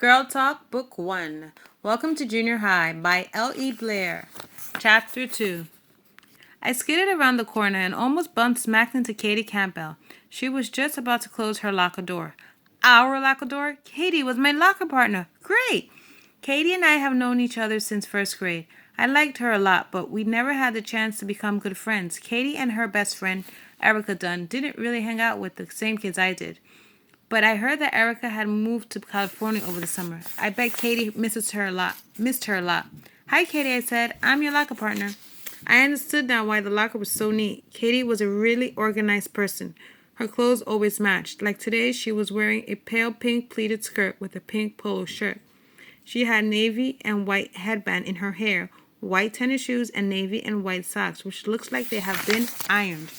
Girl Talk, Book 1. Welcome to Junior High by L.E.Blair. Chapter 2. I skidded around the corner and almost bumped smacked into Katie Campbell. She was just about to close her locker door. Our locker door? Katie was my locker partner. Great! Katie and I have known each other since first grade. I liked her a lot, but we never had the chance to become good friends. Katie and her best friend, Erica Dunn, didn't really hang out with the same kids I did. But I heard that Erica had moved to California over the summer. I bet Katie missed her a lot. Hi, Katie, I said. I'm your locker partner. I understood now why the locker was so neat. Katie was a really organized person. Her clothes always matched. Like today, she was wearing a pale pink pleated skirt with a pink polo shirt. She had navy and white headband in her hair, white tennis shoes, and navy and white socks, which looks like they have been ironed.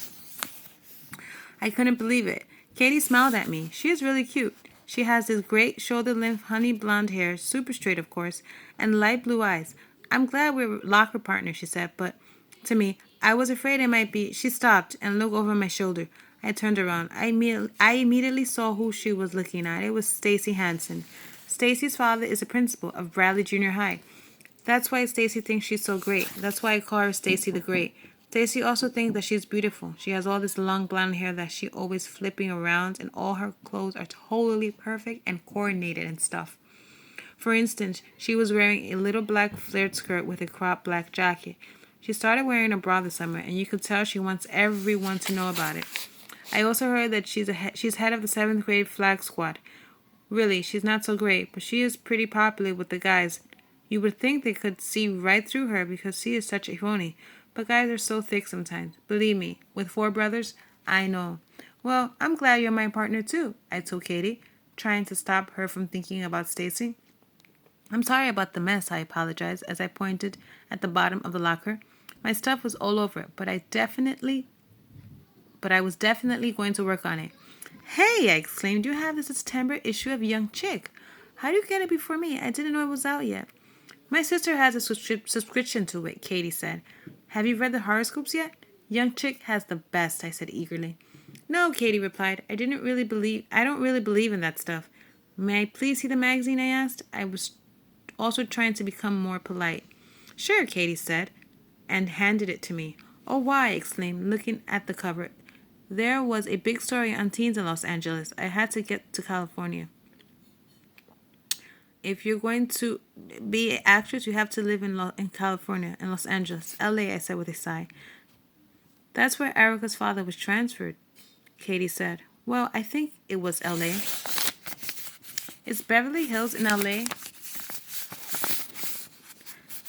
I couldn't believe it. Katie smiled at me. She is really cute. She has this great shoulder-length honey blonde hair, super straight of course, and light blue eyes. I'm glad we're locker partners, she said, but to me, I was afraid it might be. She stopped and looked over my shoulder. I turned around. I immediately saw who she was looking at. It was Stacy Hansen. Stacy's father is a principal of Bradley Junior High. That's why Stacy thinks she's so great. That's why I call her Stacy the Great. Stacy also thinks that she's beautiful. She has all this long blonde hair that she always flipping around, and all her clothes are totally perfect and coordinated and stuff. For instance, she was wearing a little black flared skirt with a cropped black jacket. She started wearing a bra this summer, and you could tell she wants everyone to know about it. I also heard that she's head of the 7th grade flag squad. Really, she's not so great, but she is pretty popular with the guys. You would think they could see right through her because she is such a phony. But guys are so thick sometimes. Believe me, with 4 brothers, I know. Well, I'm glad you're my partner too, I told Katie, trying to stop her from thinking about Stacy. I'm sorry about the mess, I apologized as I pointed at the bottom of the locker. My stuff was all over it, but I was definitely going to work on it. Hey, I exclaimed, you have the September issue of Young Chick. How do you get it before me? I didn't know it was out yet. My sister has a subscription to it, Katie said. Have you read the horoscopes yet? Young Chick has the best, I said eagerly. No, Katie replied. I don't really believe in that stuff. May I please see the magazine, I asked. I was also trying to become more polite. Sure, Katie said, and handed it to me. Oh, why? I exclaimed, looking at the cover. There was a big story on teens in Los Angeles. I had to get to California. If you're going to be an actress, you have to live in California, in Los Angeles. L.A., I said with a sigh. That's where Erica's father was transferred, Katie said. Well, I think it was L.A. Is Beverly Hills in L.A.?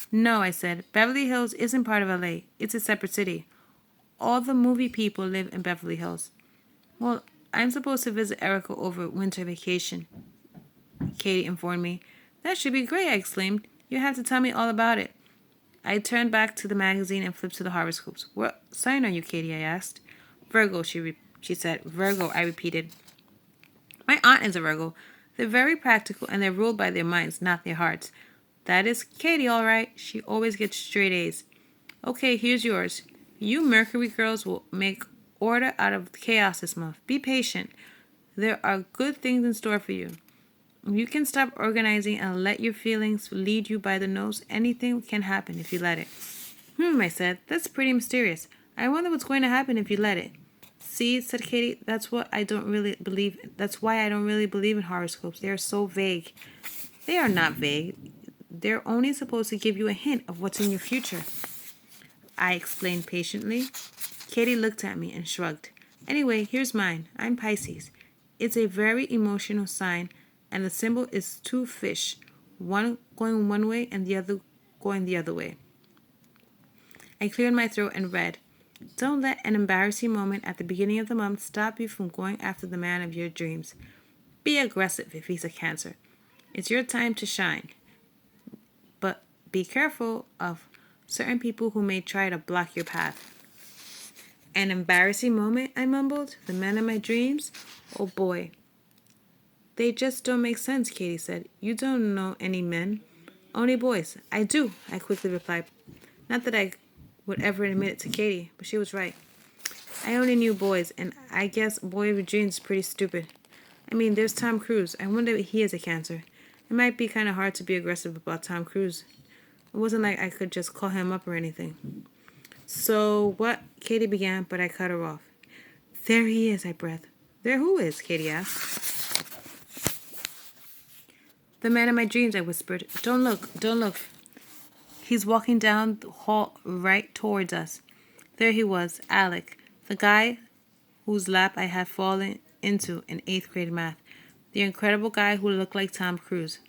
No, I said. Beverly Hills isn't part of L.A. It's a separate city. All the movie people live in Beverly Hills. Well, I'm supposed to visit Erica over winter vacation, Katie informed me. That should be great, I exclaimed. You have to tell me all about it. I turned back to the magazine and flipped to the horoscopes. What sign are you, Katie? I asked. Virgo, she said. Virgo, I repeated. My aunt is a Virgo. They're very practical and they're ruled by their minds, not their hearts. That is Katie, all right. She always gets straight A's. Okay, here's yours. You Mercury girls will make order out of chaos this month. Be patient. There are good things in store for you. You can stop organizing and let your feelings lead you by the nose. Anything can happen if you let it. I said. That's pretty mysterious. I wonder what's going to happen if you let it. See, said Katie, that's why I don't really believe in horoscopes. They are so vague. They are not vague. They're only supposed to give you a hint of what's in your future. I explained patiently. Katie looked at me and shrugged. Anyway, here's mine. I'm Pisces. It's a very emotional sign, and the symbol is 2 fish, one going one way and the other going the other way. I cleared my throat and read, don't let an embarrassing moment at the beginning of the month stop you from going after the man of your dreams. Be aggressive if he's a Cancer. It's your time to shine. But be careful of certain people who may try to block your path. An embarrassing moment, I mumbled. The man of my dreams? Oh boy. They just don't make sense, Katie said. You don't know any men. Only boys. I do, I quickly replied. Not that I would ever admit it to Katie, but she was right. I only knew boys, and I guess boy of your dreams is pretty stupid. I mean, there's Tom Cruise. I wonder if he is a Cancer. It might be kind of hard to be aggressive about Tom Cruise. It wasn't like I could just call him up or anything. So what? Katie began, but I cut her off. There he is, I breathed. There who is? Katie asked. The man in my dreams, I whispered. Don't look, don't look. He's walking down the hall right towards us. There he was, Alec, the guy whose lap I had fallen into in 8th grade math. The incredible guy who looked like Tom Cruise.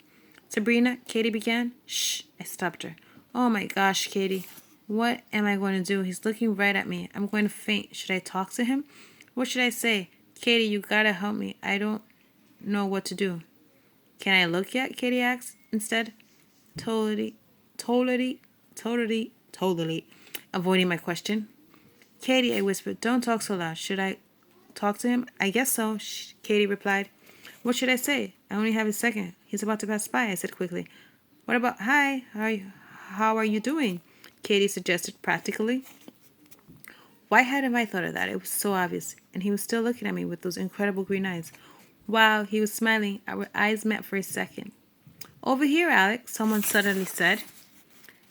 Sabrina, Katie began. Shh, I stopped her. Oh my gosh, Katie. What am I going to do? He's looking right at me. I'm going to faint. Should I talk to him? What should I say? Katie, you gotta help me. I don't know what to do. Can I look yet? Katie asked. Instead, totally, avoiding my question. Katie, I whispered, don't talk so loud. Should I talk to him? I guess so, Katie replied. What should I say? I only have a second. He's about to pass by, I said quickly. What about, hi, how are you doing? Katie suggested practically. Why hadn't I thought of that? It was so obvious. And he was still looking at me with those incredible green eyes. Wow, he was smiling. Our eyes met for a second. Over here, Alex, someone suddenly said.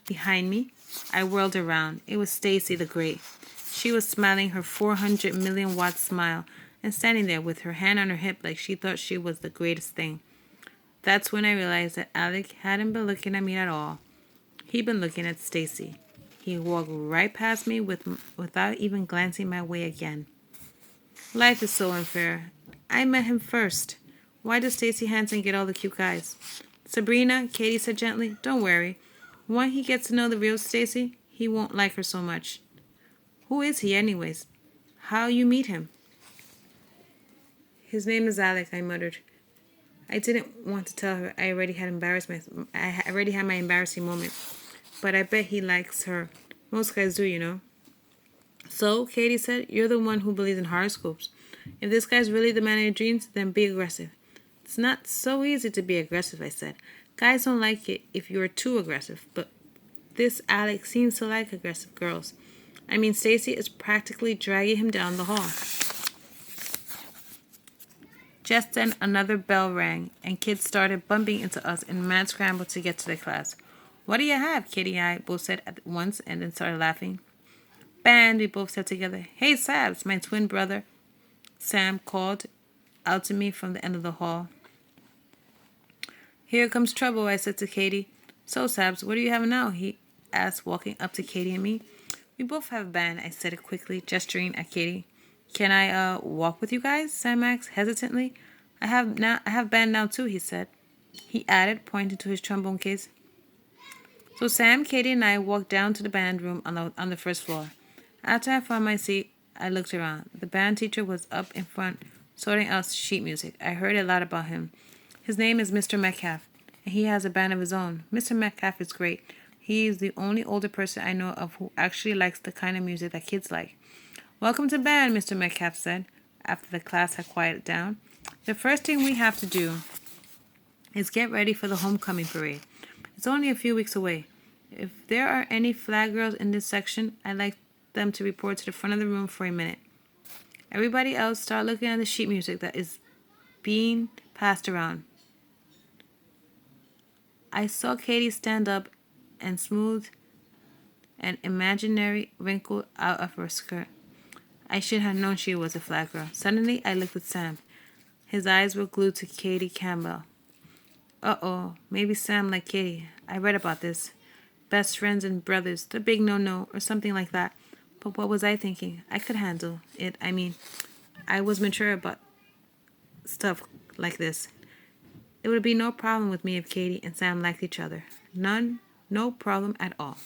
Behind me, I whirled around. It was Stacy the Great. She was smiling her 400 million watt smile and standing there with her hand on her hip like she thought she was the greatest thing. That's when I realized that Alec hadn't been looking at me at all. He'd been looking at Stacy. He walked right past me without even glancing my way again. Life is so unfair. I met him first. Why does Stacy Hansen get all the cute guys? Sabrina, Katie said gently, don't worry. When he gets to know the real Stacy, he won't like her so much. Who is he anyways? How you meet him? His name is Alec, I muttered. I didn't want to tell her I already had my embarrassing moment. But I bet he likes her. Most guys do, you know. So, Katie said, you're the one who believes in horoscopes. If this guy's really the man of your dreams, then be aggressive. It's not so easy to be aggressive, I said. Guys don't like it if you're too aggressive, but this Alex seems to like aggressive girls. I mean, Stacy is practically dragging him down the hall. Just then, another bell rang, and kids started bumping into us in mad scramble to get to their class. What do you have? Kitty and I both said at once and then started laughing. Band, we both said together. Hey, Sabs, my twin brother, Sam called out to me from the end of the hall. Here comes trouble, I said to Katie. So, Sabs, what do you have now? He asked, walking up to Katie and me. We both have band, I said it quickly, gesturing at Katie. Can I walk with you guys? Sam asked hesitantly. I have band now too, he said. He added, pointing to his trombone case. So Sam, Katie, and I walked down to the band room on the first floor. After I found my seat, I looked around. The band teacher was up in front, sorting out sheet music. I heard a lot about him. His name is Mr. Metcalf, and he has a band of his own. Mr. Metcalf is great. He is the only older person I know of who actually likes the kind of music that kids like. Welcome to band, Mr. Metcalf said, after the class had quieted down. The first thing we have to do is get ready for the homecoming parade. It's only a few weeks away. If there are any flag girls in this section, I'd like them to report to the front of the room for a minute. Everybody else start looking at the sheet music that is being passed around. I saw Katie stand up and smooth an imaginary wrinkle out of her skirt. I should have known she was a flag girl. Suddenly, I looked at Sam. His eyes were glued to Katie Campbell. Uh-oh, maybe Sam like Katie. I read about this. Best friends and brothers, the big no-no, or something like that. But what was I thinking? I could handle it. I mean, I was mature about stuff like this. It would be no problem with me if Katie and Sam liked each other. No problem at all.